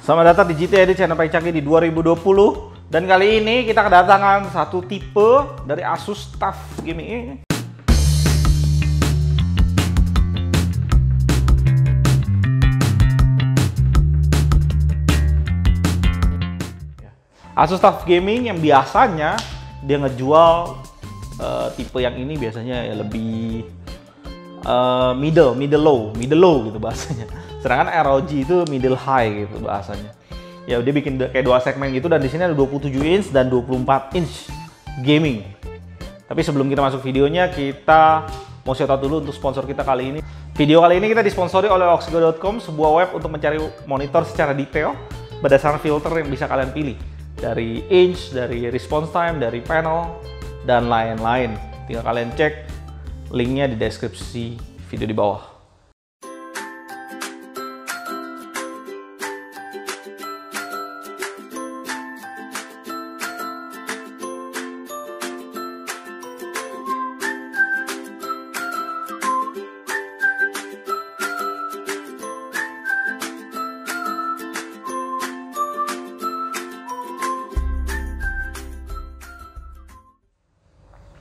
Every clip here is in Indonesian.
Selamat datang di GTA Edit, channel paling canggih di 2020. Dan kali ini kita kedatangan satu tipe dari Asus TUF Gaming ini. Asus TUF Gaming yang biasanya dia ngejual tipe yang ini biasanya ya lebih middle low gitu bahasanya. Sedangkan ROG itu middle high gitu bahasanya. Ya dia bikin kayak dua segmen gitu, dan di sini ada 27 inch dan 24 inch gaming. Tapi sebelum kita masuk videonya, kita mau shout out dulu untuk sponsor kita kali ini. Video kali ini kita disponsori oleh Oxigo.com, sebuah web untuk mencari monitor secara detail berdasarkan filter yang bisa kalian pilih. Dari inch, dari response time, dari panel, dan lain-lain. Tinggal kalian cek linknya di deskripsi video di bawah.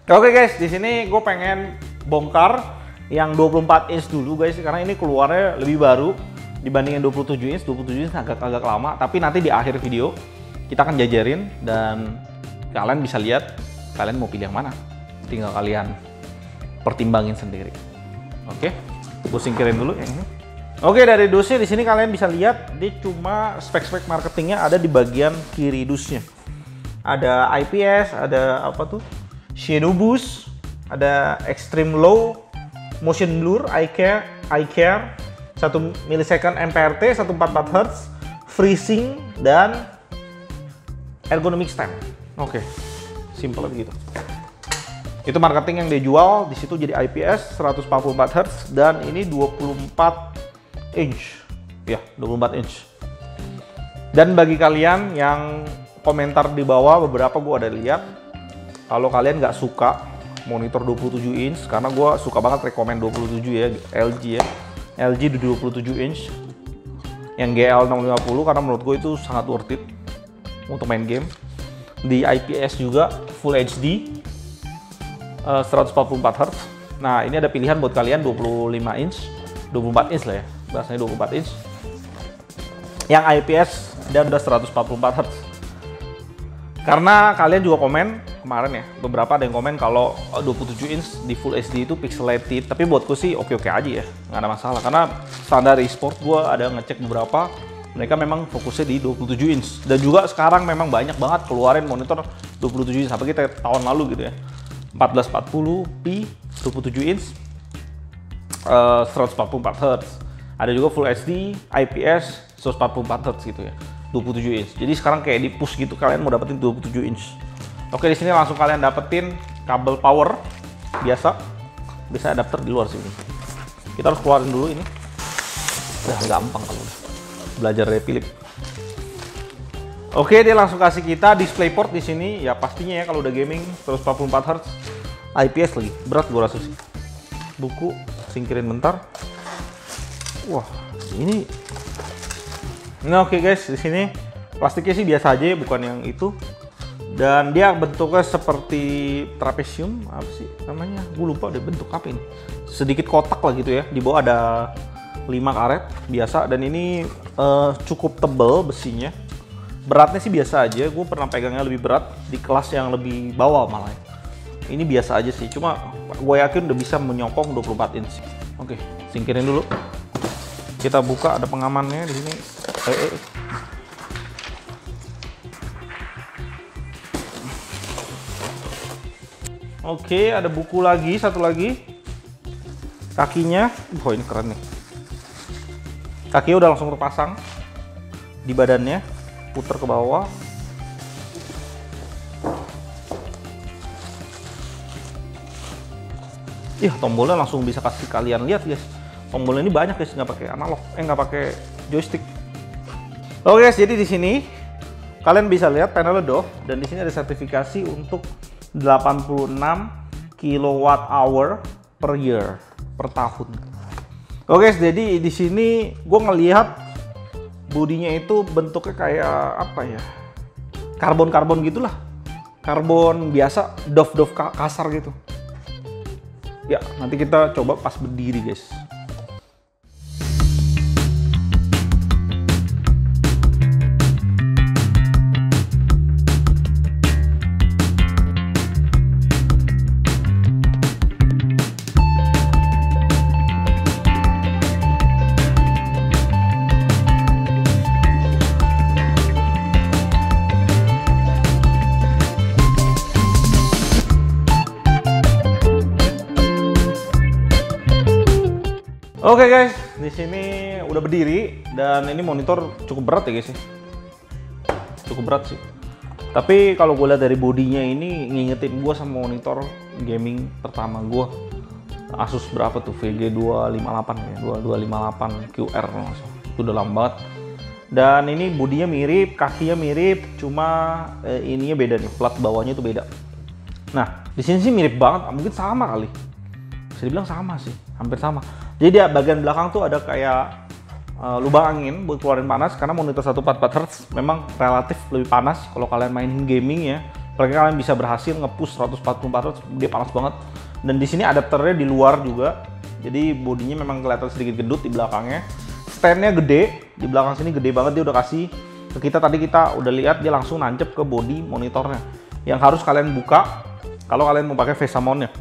Oke guys, di sini gue pengen bongkar yang 24 inch dulu guys, karena ini keluarnya lebih baru dibandingin 27 inch. 27 inch agak lama, tapi nanti di akhir video kita akan jajarin dan kalian bisa lihat kalian mau pilih yang mana. Tinggal kalian pertimbangin sendiri. Oke, gue singkirin dulu yang ini. Oke, dari dusnya di sini kalian bisa lihat dia cuma spek-spek marketingnya ada di bagian kiri dusnya. Ada IPS, ada apa tuh? Shadow Boost, ada Extreme Low, Motion Blur, Eye Care, 1 millisecond MPRT, 144 Hz, FreeSync, dan Ergonomic Stand. Oke, simple begitu. Itu marketing yang dia jual, di situ jadi IPS 144 Hz dan ini 24 inch. Ya, 24 inch. Dan bagi kalian yang komentar di bawah, beberapa gue ada lihat, kalau kalian nggak suka monitor 27 inch, karena gue suka banget rekomend 27 ya, LG ya. LG di 27 inch yang GL650, karena menurut gue itu sangat worth it untuk main game. Di IPS juga Full HD 144 Hz. Nah ini ada pilihan buat kalian 25 inch, 24 inch lah ya, bahasanya 24 inch yang IPS dan udah 144 Hz. Karena kalian juga komen kemarin ya, beberapa ada yang komen kalau 27 inch di Full HD itu pixelated, tapi buatku sih oke-oke aja ya, nggak ada masalah. Karena standar e-sport gue ada ngecek beberapa, mereka memang fokusnya di 27 inch. Dan juga sekarang memang banyak banget keluarin monitor 27 inch, sampai kita tahun lalu gitu ya, 1440p 27 inch 144 Hz. Ada juga Full HD IPS 144 Hz gitu ya, 27 inch. Jadi sekarang kayak di push gitu, kalian mau dapetin 27 inch. Oke, di sini langsung kalian dapetin kabel power biasa. Bisa adapter di luar sini. Kita harus keluarin dulu ini. Udah gampang kalau belajar dari Philip. Oke, dia langsung kasih kita DisplayPort di sini. Ya pastinya ya kalau udah gaming 144 Hz IPS lagi. Berat gua rasa sih. Buku singkirin bentar. Wah, ini nah, oke guys, di sini plastiknya sih biasa aja, bukan yang itu. Dan dia bentuknya seperti trapesium, apa sih namanya? Gue lupa deh bentuk apa ini. Sedikit kotak lah gitu ya. Di bawah ada 5 karet biasa, dan ini cukup tebal besinya. Beratnya sih biasa aja. Gue pernah pegangnya lebih berat di kelas yang lebih bawah malah. Ini biasa aja sih. Cuma gue yakin udah bisa menyokong 24 inch. Oke, singkirin dulu. Kita buka, ada pengamannya di sini. Oke, ada buku lagi, satu lagi. Kakinya, oh ini keren nih. Kakinya udah langsung terpasang di badannya, puter ke bawah. Ih, tombolnya langsung bisa kasih kalian lihat guys. Tombolnya ini banyak guys, nggak pakai analog, nggak pakai joystick. Oke guys, jadi di sini kalian bisa lihat panelnya doff, dan di sini ada sertifikasi untuk 86 kWh per year, per tahun. Oke guys, jadi di sini gue ngelihat bodinya itu bentuknya kayak apa ya? Karbon gitulah. Karbon biasa, doff kasar gitu. Ya, nanti kita coba pas berdiri, guys. Oke guys, di sini udah berdiri dan ini monitor cukup berat ya guys ya. Cukup berat sih. Tapi kalau gue lihat dari bodinya ini ngingetin gue sama monitor gaming pertama gue. Asus berapa tuh? VG258 ya, 2258 QR langsung. Itu udah lama banget. Dan ini bodinya mirip, kakinya mirip, cuma ininya beda nih, plat bawahnya itu beda. Nah, di sini sih mirip banget, mungkin sama kali. Bisa dibilang sama sih, hampir sama. Jadi dia bagian belakang tuh ada kayak lubang angin buat keluarin panas, karena monitor 144 Hz memang relatif lebih panas kalau kalian mainin gaming ya. Apalagi kalian bisa berhasil nge-push 144 Hz, dia panas banget. Dan di sini adapternya di luar juga. Jadi bodinya memang kelihatan sedikit gedut di belakangnya. Standnya gede, di belakang sini gede banget, dia udah kasih ke kita. Tadi kita udah lihat dia langsung nancep ke bodi monitornya. Yang harus kalian buka kalau kalian mau pakai VESA mount-nya.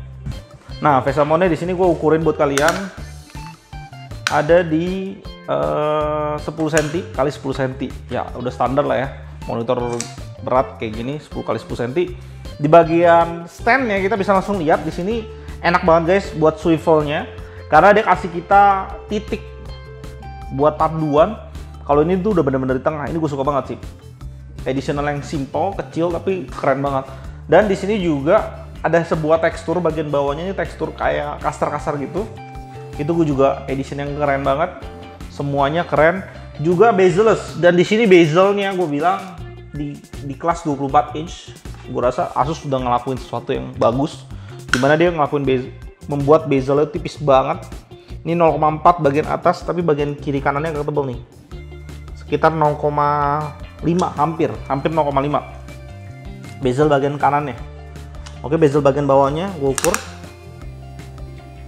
Nah, VESA mount-nya di sini gue ukurin buat kalian. Ada di 10 cm kali 10 cm. Ya, udah standar lah ya. Monitor berat kayak gini 10 kali 10 cm. Di bagian stand-nya kita bisa langsung lihat di sini enak banget guys buat swivel-nya. Karena dia kasih kita titik buat panduan. Kalau ini tuh udah bener-bener di tengah. Ini gue suka banget sih. Additional yang simple, kecil tapi keren banget. Dan di sini juga ada sebuah tekstur bagian bawahnya, ini tekstur kayak kasar-kasar gitu. Itu gue juga edition yang keren banget. Semuanya keren. Juga bezel-less. Dan di sini bezelnya gue bilang di kelas 24 inch. Gue rasa Asus sudah ngelakuin sesuatu yang bagus. Dimana dia ngelakuin membuat bezelnya tipis banget. Ini 0,4 bagian atas, tapi bagian kiri kanannya agak tebal nih. Sekitar 0,5 hampir 0,5. Bezel bagian kanannya. Oke, bezel bagian bawahnya gue ukur.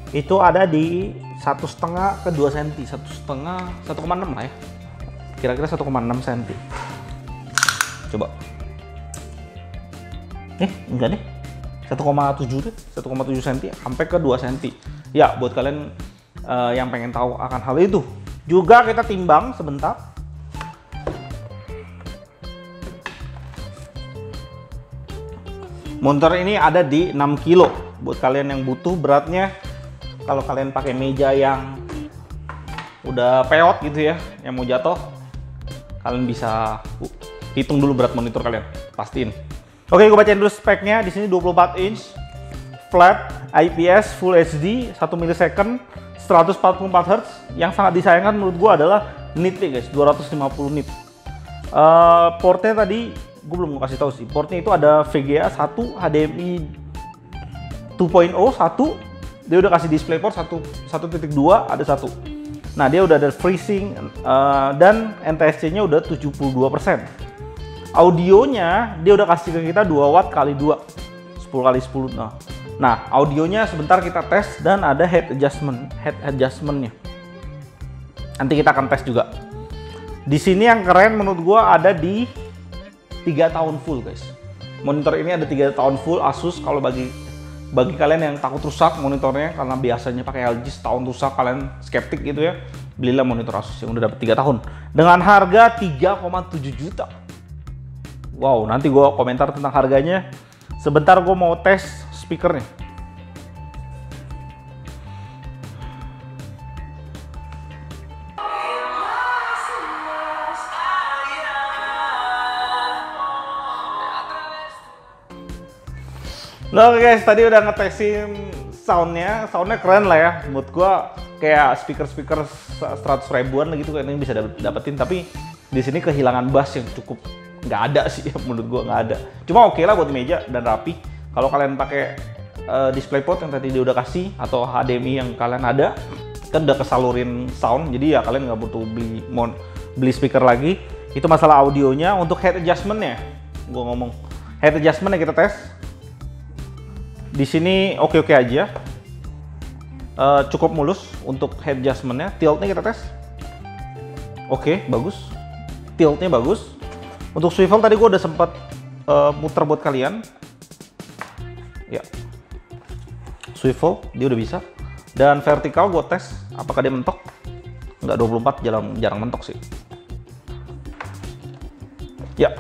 Itu ada di 1,5 ke 2 cm, 1,5, 1,6 lah ya. Kira-kira 1,6 cm. Coba. Enggak deh. 1,7 deh, 1,7 cm sampai ke 2 cm. Ya, buat kalian yang pengen tahu akan hal itu. Juga kita timbang sebentar. Monitor ini ada di 6 kilo. Buat kalian yang butuh beratnya, kalau kalian pakai meja yang udah peot gitu ya, yang mau jatuh, kalian bisa hitung dulu berat monitor kalian, pastiin. Oke, gue bacain dulu speknya. Di sini 24 inch, flat, IPS, Full HD, 1 millisecond, 144 Hz. Yang sangat disayangkan menurut gue adalah nitnya guys, 250 nit. Portnya tadi gue belum kasih tahu sih. Portnya itu ada VGA 1, HDMI 2.0 1. Dia udah kasih DisplayPort 1.2, ada 1. Nah, dia udah ada FreeSync dan NTSC-nya udah 72%. Audionya dia udah kasih ke kita 2 watt kali 2, 10 kali 10. Nah, audionya sebentar kita tes dan ada head adjustment-nya. Nanti kita akan tes juga. Di sini yang keren menurut gua ada di 3 tahun full guys. Monitor ini ada 3 tahun full Asus. Kalau bagi kalian yang takut rusak monitornya, karena biasanya pakai LG setahun rusak, kalian skeptik gitu ya, belilah monitor Asus yang udah dapat 3 tahun dengan harga 3,7 juta. Wow, nanti gue komentar tentang harganya. Sebentar gue mau tes speakernya. Nah oke guys, tadi udah ngetesin soundnya keren lah ya. Menurut gua kayak speaker 100 ribuan gitu kayaknya bisa dapetin, tapi di sini kehilangan bass yang cukup nggak ada sih menurut gua, nggak ada. Cuma oke lah buat meja dan rapi. Kalau kalian pakai DisplayPort yang tadi dia udah kasih atau HDMI yang kalian ada, kan udah kesalurin sound, jadi ya kalian nggak butuh beli speaker lagi. Itu masalah audionya. Untuk head adjustment-nya, gue ngomong head adjustment-nya kita tes. Di sini oke-oke aja, cukup mulus untuk head adjustment-nya. Tilt-nya kita tes, oke, bagus. Tilt-nya bagus. Untuk swivel tadi gue udah sempat muter buat kalian. Ya, swivel dia udah bisa. Dan vertikal gue tes, apakah dia mentok? Nggak, 24 jarang mentok sih. Ya,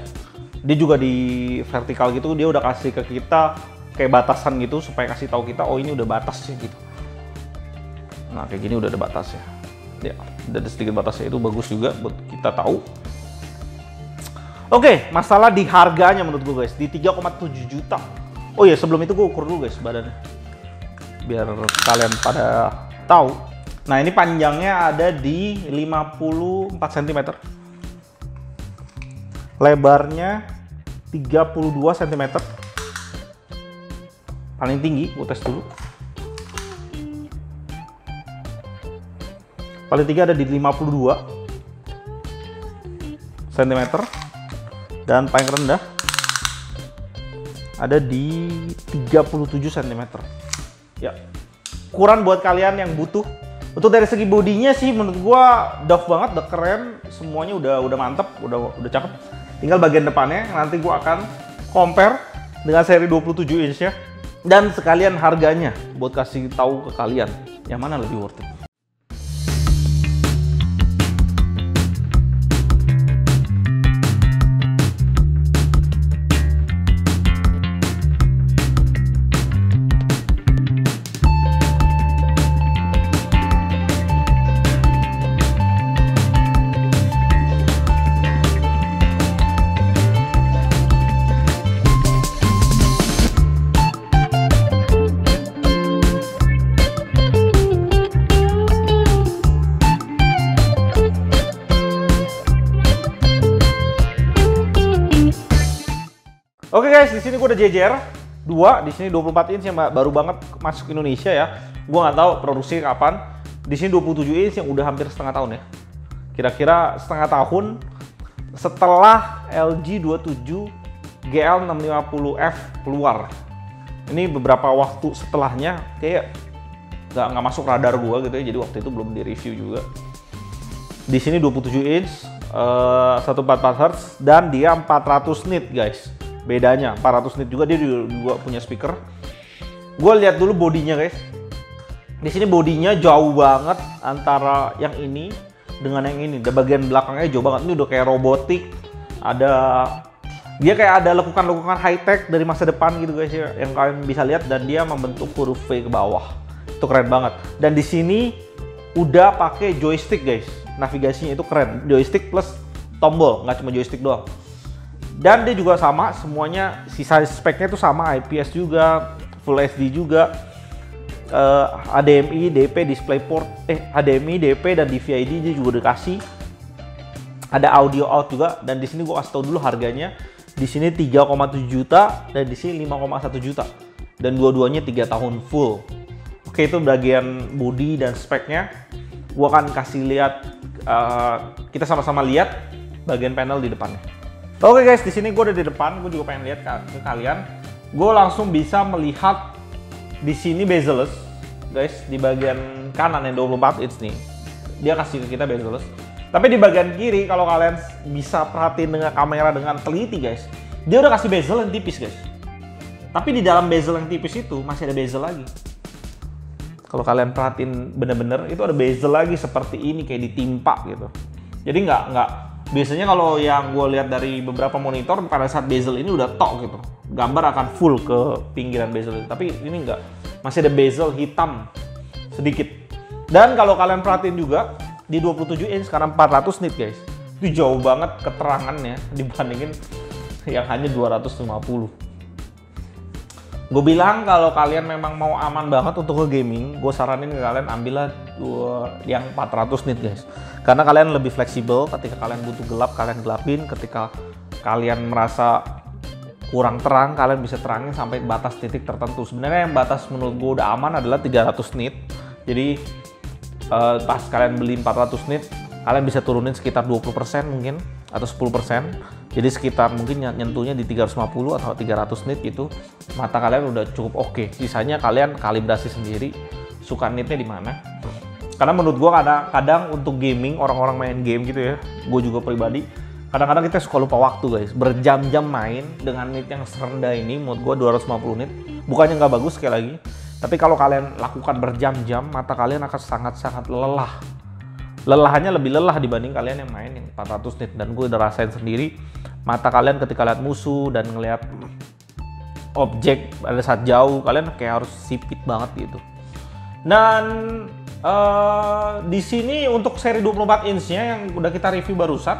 dia juga di vertikal gitu, dia udah kasih ke kita kayak batasan gitu supaya kasih tahu kita, oh ini udah batasnya gitu. Nah kayak gini udah ada batasnya. Ya, ada sedikit batasnya, itu bagus juga buat kita tahu. Oke, masalah di harganya menurut gue guys, di 3,7 juta. Oh ya, sebelum itu gue ukur dulu guys badannya, biar kalian pada tahu. Nah ini panjangnya ada di 54 cm, lebarnya 32 cm, paling tinggi gue tes dulu, paling tinggi ada di 52 cm, dan paling rendah ada di 37 cm. Ya, ukuran buat kalian yang butuh. Untuk dari segi bodinya sih menurut gua doff banget, udah keren, semuanya udah mantep, udah cakep. Tinggal bagian depannya nanti gua akan compare dengan seri 27 inch ya. Dan sekalian harganya buat kasih tahu ke kalian yang mana lebih worth it. Oke guys, di sini gue udah jejer 2, di sini 24 inch yang baru banget masuk Indonesia ya. Gue nggak tahu produksi kapan. Di sini 27 inch yang udah hampir setengah tahun ya. Kira-kira setengah tahun setelah LG 27 GL650F keluar. Ini beberapa waktu setelahnya kayak nggak masuk radar gue gitu ya. Jadi waktu itu belum di review juga. Di sini 27 inch, 144 Hz dan dia 400 nit guys. Bedanya 400 nit juga, dia juga punya speaker. Gue lihat dulu bodinya guys. Di sini bodinya jauh banget antara yang ini dengan yang ini. Dan bagian belakangnya jauh banget. Ini udah kayak robotik. Dia kayak ada lekukan-lekukan high tech dari masa depan gitu guys ya, yang kalian bisa lihat, dan dia membentuk huruf V ke bawah. Itu keren banget. Dan di sini udah pakai joystick guys. Navigasinya itu keren. Joystick plus tombol, nggak cuma joystick doang. Dan dia juga sama, semuanya sisa speknya itu sama, IPS juga, Full HD juga, HDMI, DP, DisplayPort, HDMI, DP dan DVI-D dia juga dikasih. Ada audio out juga, dan di sini gua kasih tau dulu harganya. Di sini 3,7 juta dan di sini 5,1 juta. Dan dua-duanya 3 tahun full. Oke, itu bagian body dan speknya. Gua akan kasih lihat, kita sama-sama lihat bagian panel di depannya. Oke guys, di sini gue udah di depan, gue juga pengen lihat ke kalian. Gue langsung bisa melihat di sini bezel-less, guys, di bagian kanan yang 24 inch nih. Dia kasih ke kita bezel-less. Tapi di bagian kiri, kalau kalian bisa perhatiin dengan kamera dengan teliti guys, dia udah kasih bezel yang tipis guys. Tapi di dalam bezel yang tipis itu masih ada bezel lagi. Kalau kalian perhatiin bener-bener, itu ada bezel lagi seperti ini, kayak ditimpa gitu. Jadi nggak biasanya kalau yang gue lihat dari beberapa monitor, pada saat bezel ini udah tok gitu, gambar akan full ke pinggiran bezel. Tapi ini enggak, masih ada bezel hitam sedikit. Dan kalau kalian perhatiin juga di 27 inch sekarang 400 nit guys, itu jauh banget keterangannya dibandingin yang hanya 250. Gue bilang kalau kalian memang mau aman banget untuk nge-gaming, gue saranin ke kalian ambillah yang 400 nit guys. Karena kalian lebih fleksibel, ketika kalian butuh gelap, kalian gelapin. Ketika kalian merasa kurang terang, kalian bisa terangin sampai batas titik tertentu. Sebenarnya yang batas menurut gue udah aman adalah 300 nit. Jadi pas kalian beli 400 nit, kalian bisa turunin sekitar 20% mungkin atau 10%. Jadi sekitar mungkin nyentuhnya di 350 atau 300 nit itu mata kalian udah cukup oke. Sisanya kalian kalibrasi sendiri suka nitnya di mana. Karena menurut gua kadang untuk gaming, orang-orang main game gitu ya, gue juga pribadi kadang-kadang kita suka lupa waktu guys. Berjam-jam main dengan nit yang serendah ini, menurut gua 250 nit bukannya nggak bagus sekali lagi, tapi kalau kalian lakukan berjam-jam, mata kalian akan sangat-sangat lelah. Lelahnya lebih lelah dibanding kalian yang main yang 400 nit. Dan gue udah rasain sendiri, mata kalian ketika lihat musuh dan ngelihat objek pada saat jauh, kalian kayak harus sipit banget gitu. Dan di sini untuk seri 24 inch-nya yang udah kita review barusan,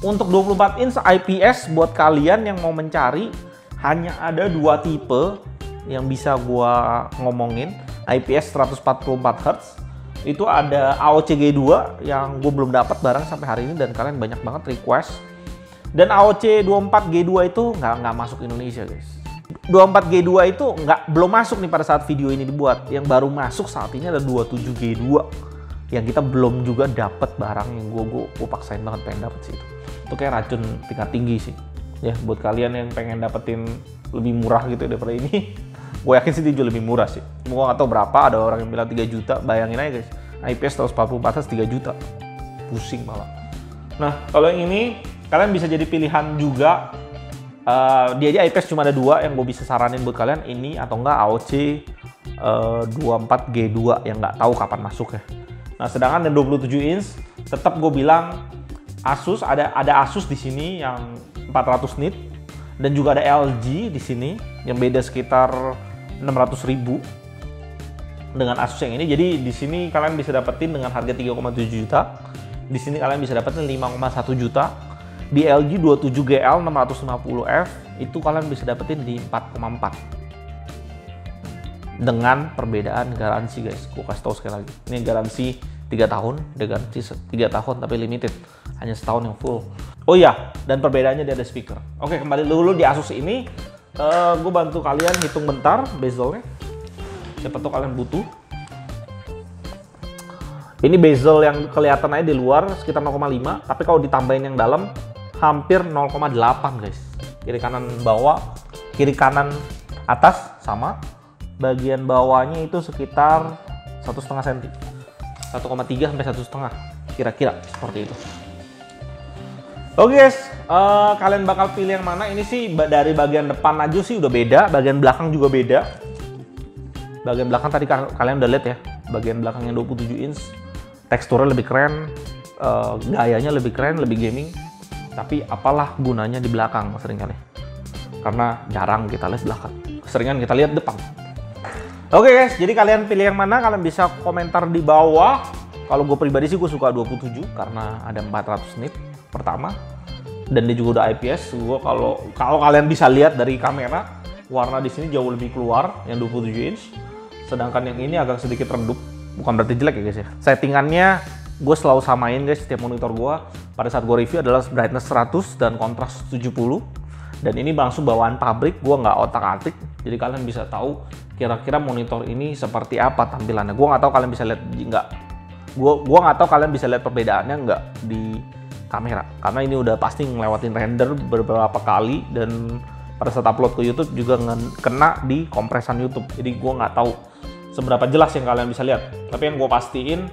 untuk 24 inch IPS buat kalian yang mau mencari, hanya ada 2 tipe yang bisa gua ngomongin. IPS 144 Hz itu ada AOC G2 yang gue belum dapat barang sampai hari ini dan kalian banyak banget request. Dan AOC 24 G2 itu nggak masuk Indonesia guys. 24 G2 itu belum masuk nih pada saat video ini dibuat. Yang baru masuk saat ini ada 27 G2 yang kita belum juga dapat barang yang gue paksain banget pengen dapet sih itu. Itu kayak racun tingkat tinggi sih. Ya buat kalian yang pengen dapetin lebih murah gitu daripada ini. Gue yakin sih dia jual lebih murah sih. Gue nggak tahu berapa, ada orang yang bilang 3 juta. Bayangin aja guys, IPS 144 Hz 3 juta. Pusing malah. Nah, kalau yang ini, kalian bisa jadi pilihan juga. Dia aja IPS cuma ada 2 yang gue bisa saranin buat kalian. Ini atau enggak AOC 24 G2 yang nggak tahu kapan masuk ya. Nah, sedangkan yang 27 inch, tetap gue bilang Asus, ada Asus di sini yang 400 nit. Dan juga ada LG di sini yang beda sekitar 600.000 dengan Asus yang ini. Jadi di sini kalian bisa dapetin dengan harga 3,7 juta. Di sini kalian bisa dapetin 5,1 juta. Di LG 27GL 650F itu kalian bisa dapetin di 4,4. Dengan perbedaan garansi guys. Gue kasih tahu sekali lagi. Ini garansi 3 tahun, garansi 3 tahun tapi limited. Hanya setahun yang full. Oh iya, dan perbedaannya dia ada speaker. Oke, kembali dulu di Asus ini. Gue bantu kalian hitung bentar bezelnya. Siapa tahu kalian butuh. Ini bezel yang kelihatan aja di luar sekitar 0,5, tapi kalau ditambahin yang dalam hampir 0,8 guys. Kiri kanan bawah, kiri kanan atas sama. Bagian bawahnya itu sekitar 1,5 cm. 1,3 sampai 1,5 kira-kira seperti itu. Oke guys, kalian bakal pilih yang mana? Ini sih dari bagian depan aja sih udah beda, bagian belakang juga beda. Bagian belakang tadi kalian udah lihat ya, bagian belakang yang 27 inch, teksturnya lebih keren, gayanya lebih keren, lebih gaming. Tapi apalah gunanya di belakang seringkali? Karena jarang kita lihat belakang, keseringan kita lihat depan. Oke guys, jadi kalian pilih yang mana? Kalian bisa komentar di bawah. Kalau gue pribadi sih gue suka 27 karena ada 400 nit. Pertama, dan dia juga udah IPS. Gua kalau kalian bisa lihat dari kamera, warna di sini jauh lebih keluar yang 27 inch, sedangkan yang ini agak sedikit redup. Bukan berarti jelek ya guys ya. Settingannya gue selalu samain guys, setiap monitor gue pada saat gue review adalah brightness 100 dan kontras 70. Dan ini langsung bawaan pabrik, gue nggak otak-atik. Jadi kalian bisa tahu kira-kira monitor ini seperti apa tampilannya. Gue nggak tahu kalian bisa lihat Gue nggak tahu kalian bisa lihat perbedaannya nggak di kamera, karena ini udah pasti ngelewatin render beberapa kali dan pada saat upload ke YouTube juga kena di kompresan YouTube. Jadi gue nggak tahu seberapa jelas yang kalian bisa lihat. Tapi yang gue pastiin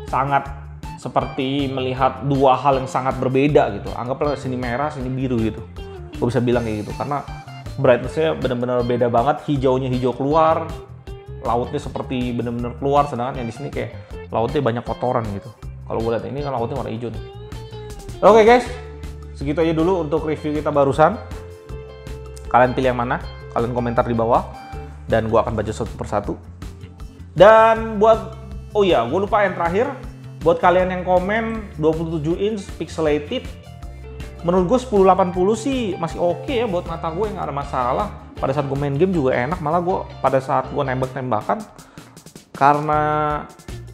sangat seperti melihat dua hal yang sangat berbeda gitu. Anggaplah sini merah, sini biru gitu. Gue bisa bilang kayak gitu karena brightness-nya benar-benar beda banget. Hijaunya hijau keluar, lautnya seperti benar-benar keluar, sedangkan yang di sini kayak lautnya banyak kotoran gitu. Kalau gue lihat ini kan lautnya warna hijau nih. Oke guys, segitu aja dulu untuk review kita barusan. Kalian pilih yang mana? Kalian komentar di bawah dan gue akan baca satu persatu. Dan oh iya, gue lupa yang terakhir, buat kalian yang komen 27 inch pixelated, menurut gue 1080 sih masih oke ya buat mata gue, nggak ada masalah. Pada saat gue main game juga enak, malah pada saat gue nembak-nembakan karena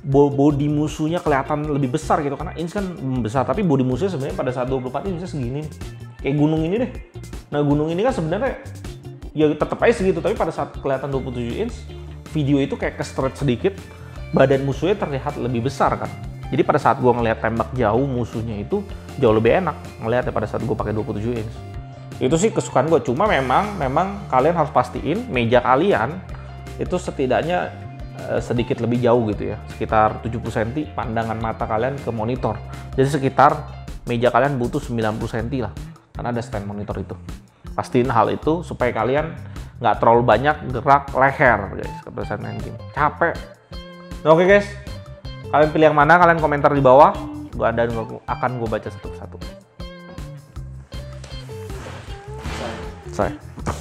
body musuhnya kelihatan lebih besar gitu, karena inch kan besar tapi body musuhnya sebenarnya pada saat 24 inch segini nih. Kayak gunung ini deh. Nah, gunung ini kan sebenarnya ya tetap aja segitu, tapi pada saat kelihatan 27 inch video itu kayak ke-stretch sedikit, badan musuhnya terlihat lebih besar kan. Jadi pada saat gue ngelihat tembak jauh musuhnya itu jauh lebih enak ngelihatnya pada saat gue pakai 27 inch. Itu sih kesukaan gue. Cuma memang kalian harus pastiin meja kalian itu setidaknya sedikit lebih jauh gitu ya, sekitar 70 cm pandangan mata kalian ke monitor. Jadi sekitar meja kalian butuh 90 cm lah, karena ada stand monitor itu. Pastiin hal itu supaya kalian nggak terlalu banyak gerak leher guys pada saat main game. Capek. Oke guys, kalian pilih yang mana? Kalian komentar di bawah. Akan gue baca satu persatu.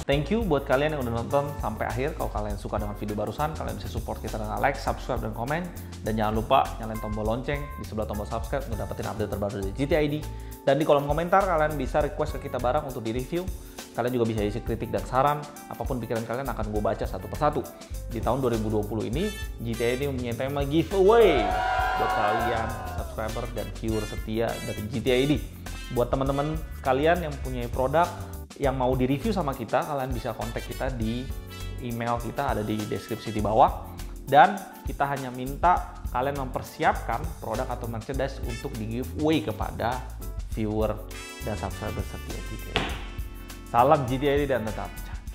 Thank you buat kalian yang udah nonton sampai akhir. Kalau kalian suka dengan video barusan, kalian bisa support kita dengan like, subscribe, dan komen. Dan jangan lupa nyalain tombol lonceng di sebelah tombol subscribe untuk dapetin update terbaru dari GTA ID. Dan di kolom komentar kalian bisa request ke kita barang untuk di-review. Kalian juga bisa isi kritik dan saran. Apapun pikiran kalian akan gue baca satu persatu. Di tahun 2020 ini, GTA ID mempunyai tema giveaway buat kalian subscriber dan viewer setia dari GTA ID. Buat teman-teman kalian yang punya produk yang mau di-review sama kita, kalian bisa kontak kita di email kita, ada di deskripsi di bawah. Dan kita hanya minta kalian mempersiapkan produk atau merchandise untuk di-giveaway kepada viewer dan subscriber setia GTA. Salam GTA dan tetap canggih.